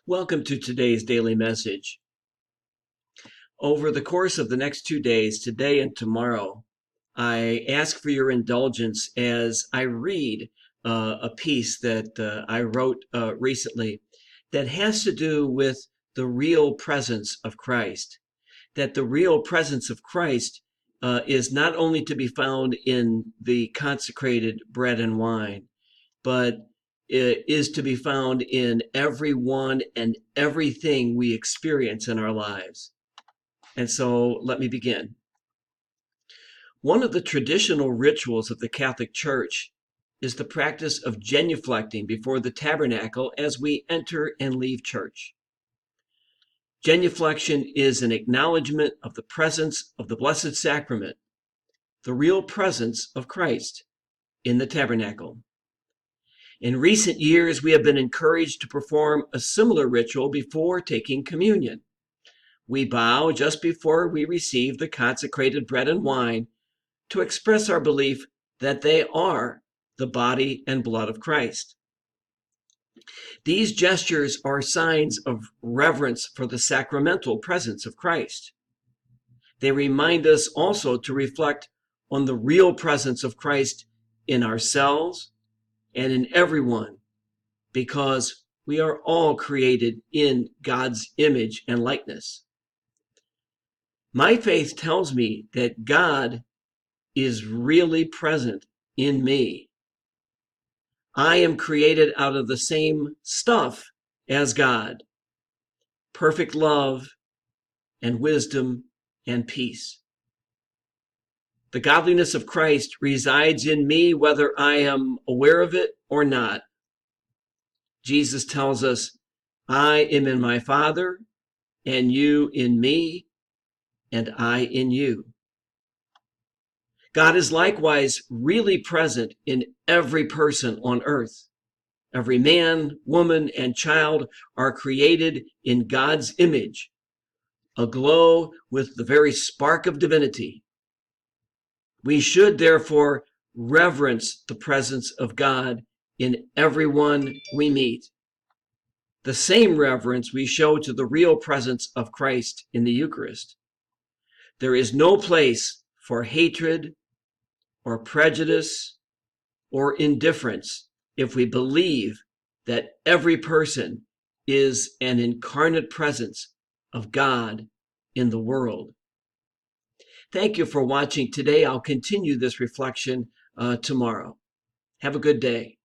Welcome to today's daily message. Over the course of the next 2 days, today and tomorrow, I ask for your indulgence as I read a piece that I wrote recently that has to do with the real presence of Christ. That the real presence of Christ is not only to be found in the consecrated bread and wine, but it is to be found in everyone and everything we experience in our lives. And so let me begin. One of the traditional rituals of the Catholic Church is the practice of genuflecting before the tabernacle as we enter and leave church. Genuflection is an acknowledgement of the presence of the Blessed Sacrament, the real presence of Christ in the tabernacle. In recent years, we have been encouraged to perform a similar ritual before taking communion. We bow just before we receive the consecrated bread and wine to express our belief that they are the body and blood of Christ. These gestures are signs of reverence for the sacramental presence of Christ. They remind us also to reflect on the real presence of Christ in ourselves and in everyone, because we are all created in God's image and likeness. My faith tells me that God is really present in me. I am created out of the same stuff as God: perfect love and wisdom and peace. The godliness of Christ resides in me whether I am aware of it or not. Jesus tells us, I am in my Father, and you in me, and I in you. God is likewise really present in every person on earth. Every man, woman, and child are created in God's image, aglow with the very spark of divinity. We should therefore reverence the presence of God in everyone we meet. The same reverence we show to the real presence of Christ in the Eucharist. There is no place for hatred or prejudice or indifference if we believe that every person is an incarnate presence of God in the world. Thank you for watching today. I'll continue this reflection tomorrow. Have a good day.